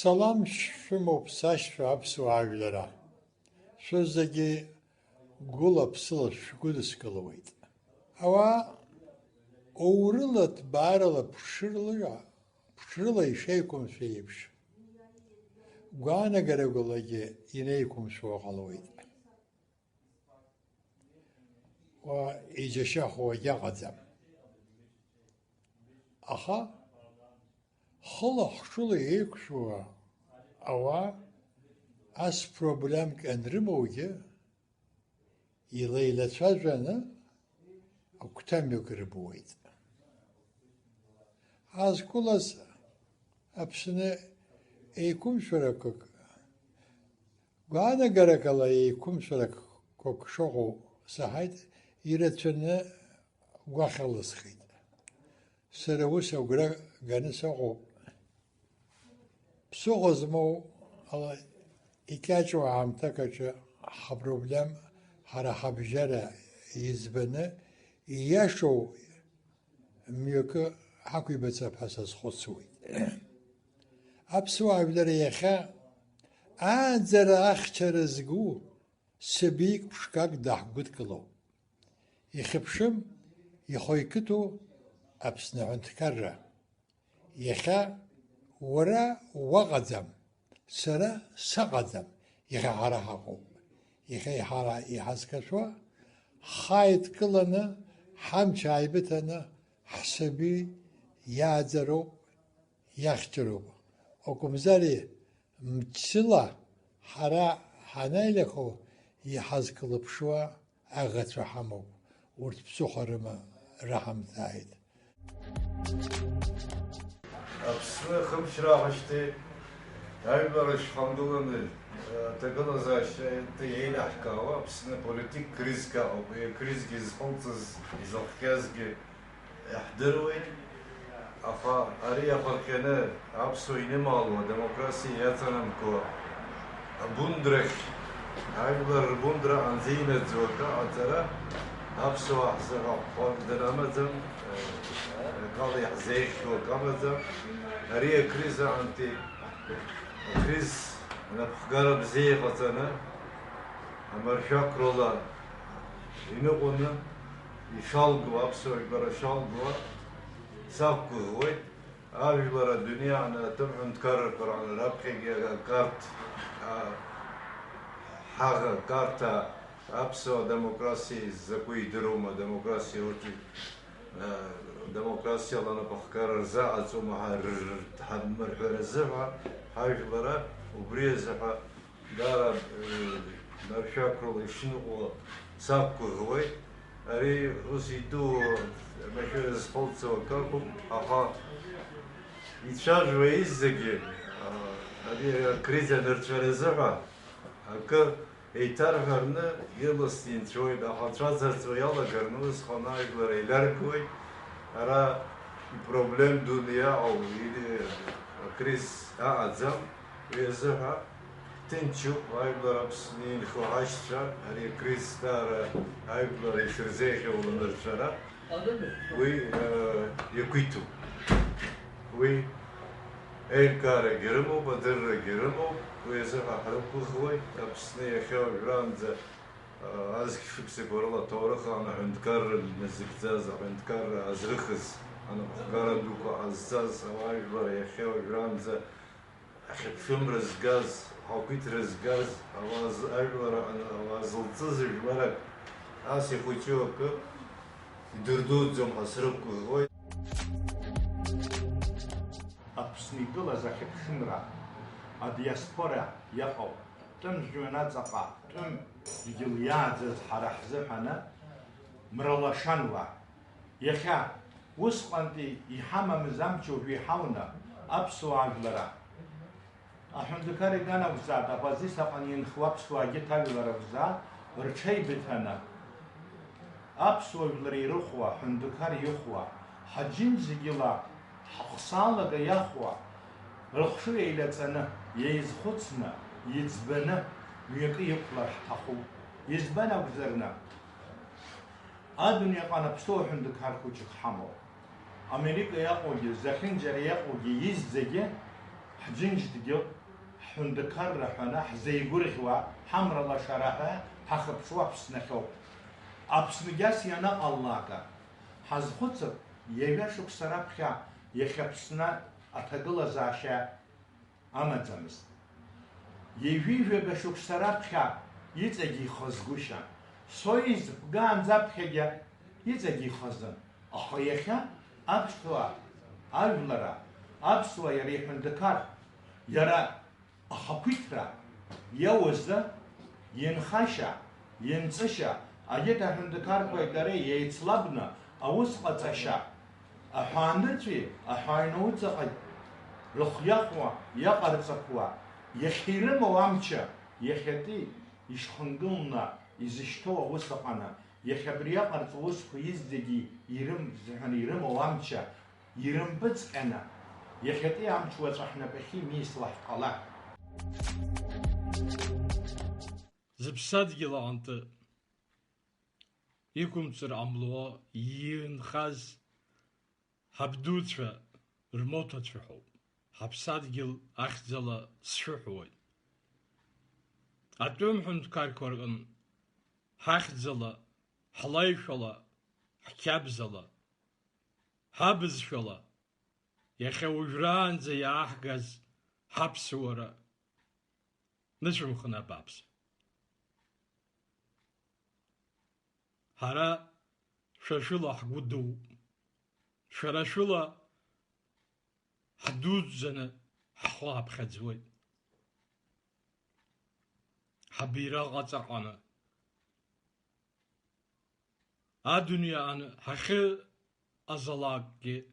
Salam şümopsaş apsuaglara. Sözdeki gulap sıla şükudus kılıvıydı. Ama uğrılat bağırla pışırla şey konuşaymış. Gana göre gulagi yine konuşuyor kılıvıydı. Ve iyice hoca gazam. Aha, hala şunu yıkışıyor. Ama az problem kendrim oğu yılayla çözene akutam yukarı boydu. Az kulas hepsini eğitim sürekli gana gerek ala eğitim sürekli şoku sahaydı iletişimine vakılı sıkıydı. Sıravı sevgire gani soğuk. Psoğuzmu ala İkaç ve amtakaçı ha problem hara habjara izbene yaşo miyokı hakibetse pasas khotsuy. Apsu avlere yaxa anzara akhcherezgu sebik pşkak dahgut kilo. Yikhpşım yikhoykitu apsna antkarra. Yaxa wara waqadam. سرا سقدم يخارا حقو يخارا يحسكشوا خايت كلنا حم شايبتنا حسبي يعذرو يخترو وكم زاري متسلا حرا حنايلخو يحسكلب شوا أغت رحمو ورت بسخرما رحم ثايد أبسنا خمس راحشتي Aylarış hamdolunu takılı zaten yeni ahkava, psne politik kriz ka, kriz gizholtsız izolkezgi ihdirwin, afa ariya farkene abso inemalı demokrasi yatanam ko bundrek aylar bundra anzine zoka atara abso ahsara farkdramazım kalı yahzeyh ko kamazım ariya kriz anti kriz, أنا بخجارة بزيفة أنا، أما الشكر الله، ينقلنا يشالقوا أبصر يقدر يشالقوا، ساقوا هوي، عارف برا الدنيا أنا تبع نتكرر قرآن ربحي كارت حاجة كارتا أبصر ديمقراطية زكوي دروما ديمقراطية ورتي ديمقراطية أنا بخجارة زعل ثم حمر حرزها عارف برا وبريزها دار نرشاكرو يشنقو ساقو هوي أري وسيدو مشهور سبولتس وكاكم أخا يتشارجوا يزجي أري كريزة نرشارزها أكا يتعرف هرنا يلستين شوي أخا ترازر تويالا كرنوس خنا يقدر يلاركوي أرا problem دنيا أو كريز أعزم ويزها تنشو هايبلر أبسنين خواشتشا هري كريز دار هايبلر يشرزيخي ولنرشرا وي يكويتو وي إيركار جرمو بدر جرمو ويزها حرقو خوي أبسني خيو جرانزا أزك فيكسي كورلا تورخا أنا عندكار المزكزاز عندكار أزرخز أنا بخجارة دوكا عزاز هايبلر يخيو جرانزا أخذ فيلم رزقاز حوكيت رزقاز أواز أجبر أنا أواز التزج مرق أسي خوتشوك يدردود زم حسربك هوي أبسني دولا زكي بخمرة الدياسبورا يقو تم جوانات زقا تم يجليات حرح زحنا مرلاشانوا يخا وسقنتي يحمم زمچو في حونا أبسو عجلرا أحمدكاري كان وزاد أبازي سقنين خوابس واجت هايلرا وزاد رشي بتنا أبسو عجلري رخوا حمدكاري يخوا حجين زجلا حقصالة يخوا رخشو إلى سنة يزخصنا يزبنا ويقي يقلش تخو يزبنا وزرنا الدنيا قانا بسو حمدكار كوچك حمو أمريكا يقول زخين جري يقول يزجي حجنج ديو حندكر رحنا حزي قرخوا حمر الله شرحه حخب شوا بسنخو أبسن جاس ينا الله كا حز خطر يبيشوك سرابخا يخبسنا أتقل زاشا أما تمس يبيه بشوك سرابخا يتجي خزقوشا سويز بقان زبخيا يتجي خزن أخويخا أبسوا أولرا أبسوا يريح الدكار يرى أخويترا يوزا ينخشا ينتشا أجد هندكار كويداري يتصلبنا أوسقة تشا أحاندتي أحاينوتقي رخيقوا يقرصقوا يخيرم وامشا يخيتي يشخنقلنا يزشتوا وسقنا يخبريا قرص وسق يزدجي يرم زهن يرم وامشا يرم بس أنا يخيتي عم شو صحنا بخي ميصلح قلا زبساد جلا أنت يكون تصير عملوا ينخز حبدود شو رموتة شو حبساد جل أخذلا شحوي أتوم حنت كاركورن حخذلا حلايفلا حكابزلا حبز شلا يخوجران زي أحجز حبس ورا نشوم خنا بابس هرا شاشولا حقودو شراشولا حدود زنا حخواب خدزوي حبيرا غطاقانا الدنيا أنا حخي أزلاقي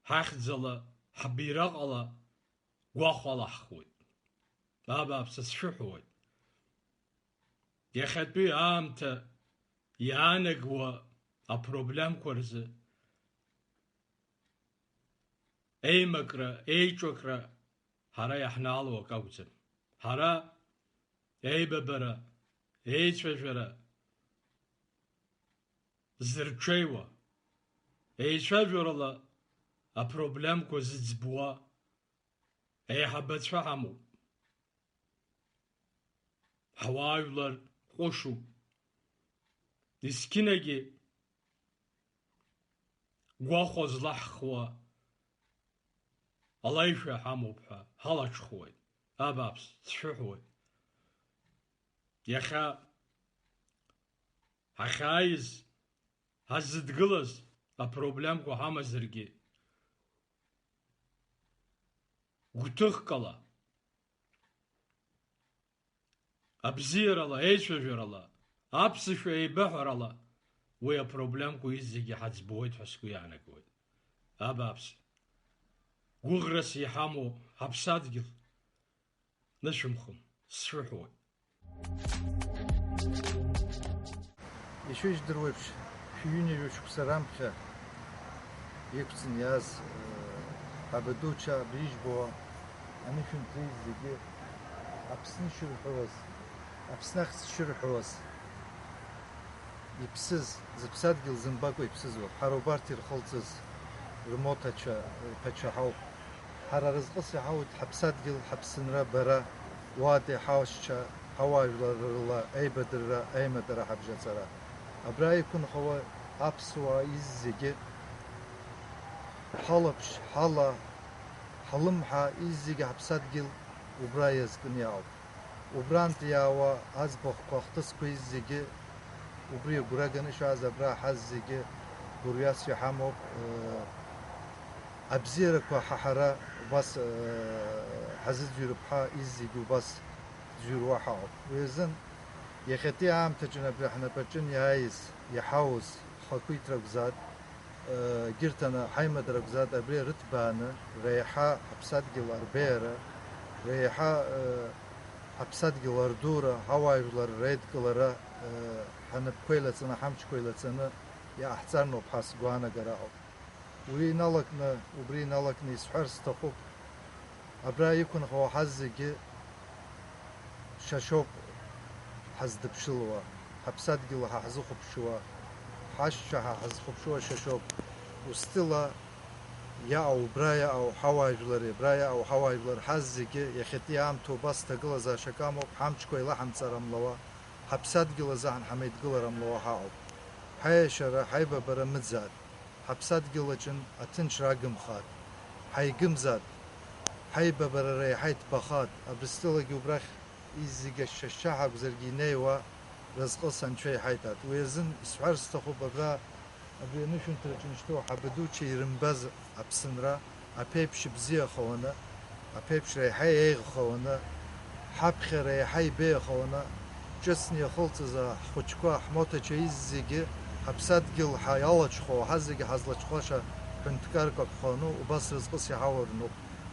حخزلا حبيرا غلا واخولا حخوي بابا بسس شحوي يخد بي عامتا يانقوا أبروبلم كورزه أي مكرا أي شكرا هرا يحنال وكوزم هرا أي ببرا أي شجرة زرچيوا أي شجرة لا أبروبلم كوزبوا أي حبت فهمو هوايولر خوشو ديسكينجي غواخوز لحخوا الله يشفى حموبها هلا شخوي أبابس شحوي يخا هخايز هزد جلس أبروبلم كو همزرجي غتخ كلا أبزير الله إيش وجر الله أبس شوي بحر الله ويا بروبلم كو يزجي حدز بويت حسكو يعني كوي أبابس وغرس يحامو حبسات جل نشمخم سرحوي يشوش درويبش حيوني يوشك سرامخة يكتن ياز عبدوشا بريج بوا أنا شون تريز زيجي أبسني شرحوز أبسناخت شرحوز يبسز زبسات جل زنباقو يبسزو حروبارتي الخلطز رموتا بتشا حاو حرا رزقسي حاوت حبسات جل حبسنرا برا وادي حاوشا هواي الله أي بدر أي مدر حبجة سرا أبراي يكون هو أبسوا يزجي حلبش حلا حلمها يزجي حبسات جل وبراي يزكن ياو وبرانت ياوا أزبخ قختس كويزجي وبري غراغنش از ابرا حزجي غرياس يحمو أبزيرك وححرا بس حزت جربها إزيجو بس جروا حاو ويزن يختي عام تجنب احنا بجن يهايز يحاوز خاكوي تركزات جرتنا حيمد ركزات أبري رتبانة ريحة حبسات جل أربيرة ريحة حبسات جل أردورة هواي جل ريد جلرة حنا بكويلة سنة حمش كويلة سنة يا أحسن بحس جوانا جراو وي نالكنا وبري نالكنا يسحر ستخوب أبرا يكون هو حزجي شاشوب حزد بشلوة حبسات جلها حزخ بشوا حشها حزخ بشوا شاشوب وستلا يا أو برايا أو حواجلري برايا أو حواجلر حزقي يختي عام توباس تقل زا شكامو حمش كوي لحم تسرم لوا حبسات قل زاحن حميد قل رملوا هاو حي شرا حي ببرا متزاد حبسات قل جن أتنش راقم خاد حي قمزاد حي ببرا ري حي تبخاد أبرستلقي وبرخ إزيق الشاشاحة بزرقي نيوا رزق سنشوي حيتات ويزن سعر استخو ببرا أبي نشون ترجمشتو حبدو شي رمبز أبسنرا أبيبش بزي خوانا أبيبش ريحي إيغ خوانا حبخ ريحي بي خوانا جسني خلط زا خوشكوا حموتا چيز زيگي حبسات قل حيالج خو حزيگي حزلج خوشا بنتكاركا خونو وبس رزق سيحاورنو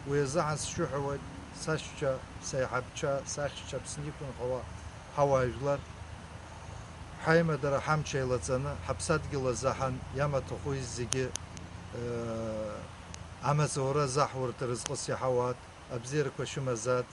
ويزعن سشوحوات ساشا سيحبشا ساشا بسنيكون خوا حواجلر حيما درا حمشي لتزنا حبسات قل زحن ياما تخوي زيجي أما زورا زحور ترزق سيحوات أبزير كوشما زاد